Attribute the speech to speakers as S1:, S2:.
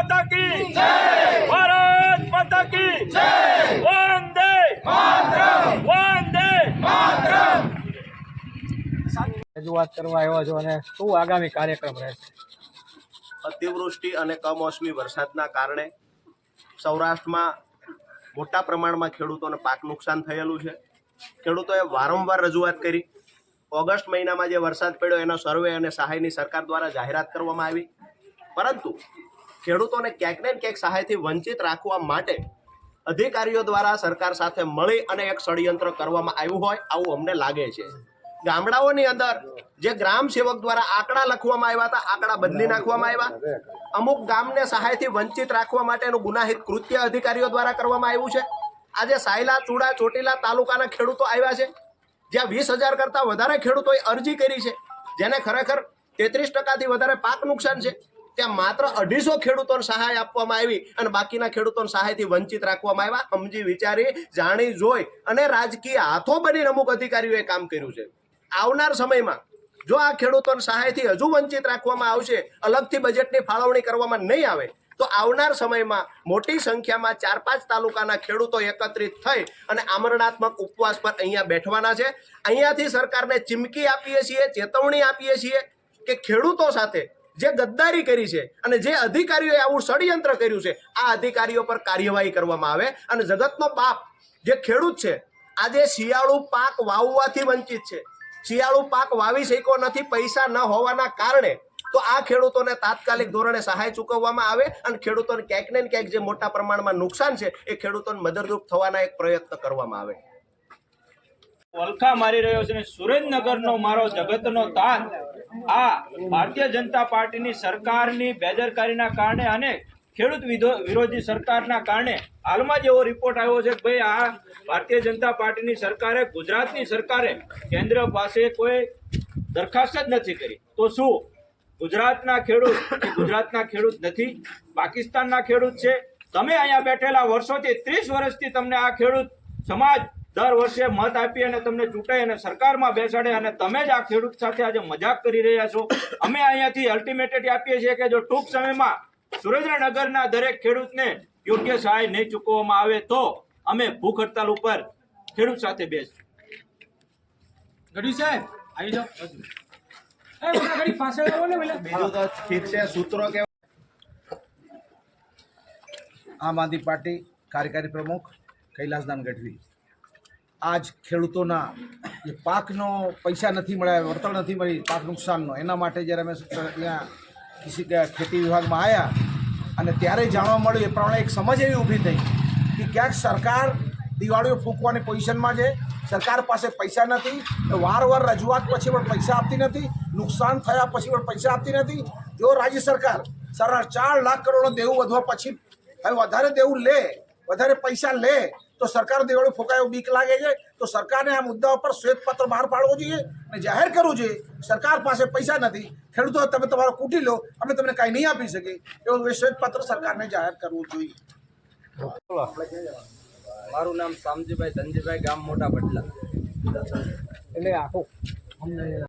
S1: माता की जय, भारत माता की जय, वंदे मातरम, वंदे मातरम।
S2: રજૂઆત કરવા આવ્યો છો અને શું આગામી કાર્યક્રમ રહેશે?
S3: અતિવૃષ્ટિ અને કમોસમી વરસાદના કારણે સૌરાષ્ટ્રમાં મોટા પ્રમાણમાં ખેડૂતોને પાક નુકસાન થયેલું છે. ખેડૂતોએ વારંવાર રજૂઆત કરી. ઓગસ્ટ મહિનામાં જે વરસાદ પડ્યો એનો સર્વે અને સહાયની સરકાર દ્વારા જાહેરાત કરવામાં આવી, પરંતુ ખેડૂતોને ક્યાંક ને ક્યાંક સહાયથી વંચિત રાખવા માટે અધિકારીઓ દ્વારા સરકાર સાથે મળી અને એક ષડયંત્ર કરવામાં આવ્યું હોય આવું અમને લાગે છે. ગામડાઓની અંદર જે ગ્રામ સેવક દ્વારા આંકડા લખવામાં આવ્યા હતા, આંકડા બદલી નાખવામાં આવ્યા. અમુક ગામને સહાયથી વંચિત રાખવા માટેનું ગુનાહિત કૃત્ય અધિકારીઓ દ્વારા કરવામાં આવ્યું છે. આજે સાયલા, ચૂડા, ચોટીલા તાલુકાના ખેડૂતો આવ્યા છે, જ્યાં 20,000 કરતાં વધારે ખેડૂતોએ અરજી કરી છે, જેને ખરેખર 33% વધારે પાક નુકસાન છે. ત્યાં માત્ર 250 ખેડૂતોને સહાય આપવામાં આવી અને બાકીના ખેડૂતોને સહાયથી વંચિત રાખવામાં આવ્યા. સમજી વિચારી, જાણી જોઈ અને રાજકીય હાથો બનીને અમુક અધિકારીઓએ કામ કર્યું છે. આવનાર સમયમાં જો આ ખેડૂતોને સહાયથી હજુ વંચિત રાખવામાં આવશે, અલગથી બજેટની ફાળવણી કરવામાં નહીં આવે, તો આવનાર સમયમાં મોટી સંખ્યામાં 4-5 તાલુકાના ખેડૂતો એકત્રિત થઈ અને આમરણાત્મક ઉપવાસ પર અહીંયા બેઠવાના છે. અહીંયાથી સરકારને ચીમકી આપીએ છીએ, ચેતવણી આપીએ છીએ કે ખેડૂતો સાથે જે ગદ્દારી કરી છે અને જે અધિકારીઓએ આવું ષડયંત્ર કર્યું છે, આ અધિકારીઓ પર કાર્યવાહી કરવામાં આવે. અને જગતનો બાપ જે ખેડૂત છે, આજે શિયાળુ પાક વાવવાથી વંચિત છે, શિયાળુ પાક વાવી શક્યો નથી પૈસા ન હોવાના કારણે, તો આ ખેડૂતોને તાત્કાલિક ધોરણે સહાય ચૂકવવામાં આવે અને ખેડૂતોને ક્યાંક ને ક્યાંક જે મોટા પ્રમાણમાં નુકસાન છે એ ખેડૂતોને મદદરૂપ થવાના એક પ્રયત્ન કરવામાં આવે.
S1: વલખા મારી રહ્યો છે અને સુરેન્દ્રનગરનો મારો જગતનો તાત આ ભારતીય જનતા પાર્ટીની સરકારની બેદરકારીના કારણે અને ખેડૂત વિરોધી સરકારના કારણે હાલમાં જ એવો રિપોર્ટ આવ્યો છે કે ભાઈ આ ભારતીય જનતા પાર્ટીની સરકારે, ગુજરાતની સરકારે કેન્દ્ર પાસે કોઈ દરખાસ્ત જ નથી કરી. તો શું ગુજરાતના ખેડૂત નથી? પાકિસ્તાનના ખેડૂત છે. તમે અહીંયા બેઠેલા વર્ષોથી 30 વર્ષથી તમને આ ખેડૂત સમાજ દર વર્ષે મત આપી અને તમને ચૂંટાઈ અને સરકારમાં બેસાડે અને તમે જ આ ખેડૂત સાથે આજે મજાક કરી રહ્યા છો. અમે અહીંયાથી અલ્ટિમેટરી આપીએ છીએ કે જો ટૂંક સમયમાં સુરેન્દ્રનગરના દરેક ખેડૂતને યોગ્ય સહાય નહીં ચૂકવવામાં આવે તો અમે ભૂખ હડતાલ ઉપર ખેડૂત સાથે બેસીશું.
S2: ગઢવી સાહેબ આવી જાઓ.
S3: બીજું તો ઠીક છે, સૂત્રો કે
S4: આમ આદમી પાર્ટી કાર્યકારી પ્રમુખ કૈલાસદાન ગઢવી. આજ ખેડૂતોના જે પાકનો પૈસા નથી મળ્યા, વળતર નથી મળી પાક નુકસાનનો, એના માટે જ્યારે અમે અહીંયા ખેતી વિભાગમાં આવ્યા અને ત્યારે જાણવા મળ્યું એ પ્રમાણે એક સમજ એવી ઊભી થઈ કે ક્યાંક સરકાર દિવાળીઓ ફૂંકવાની પોઝિશનમાં છે, સરકાર પાસે પૈસા નથી, વારંવાર રજૂઆત પછી પણ પૈસા આપતી નથી, નુકસાન થયા પછી પણ પૈસા આપતી નથી. જો રાજ્ય સરકાર 4.5 લાખ કરોડનું દેવું વધવા પછી હવે વધારે દેવું લે, વધારે પૈસા લે તો સરકાર દિવાળી ફૂંકાય એવું બીક લાગે છે. તો સરકારને આ મુદ્દા ઉપર શ્વેતપત્ર બહાર પાડવો જોઈએ અને જાહેર કરવું જોઈએ સરકાર પાસે પૈસા નથી, ખેડૂતો તમે તમારો કૂટી લો, અમે તમને કાંઈ નહીં આપી શકીએ, એવું શ્વેતપત્ર સરકારને જાહેર કરવું જોઈએ.
S2: મારું નામ શામજીભાઈ ધનજીભાઈ, ગામ મોટા બટલા. એટલે આખું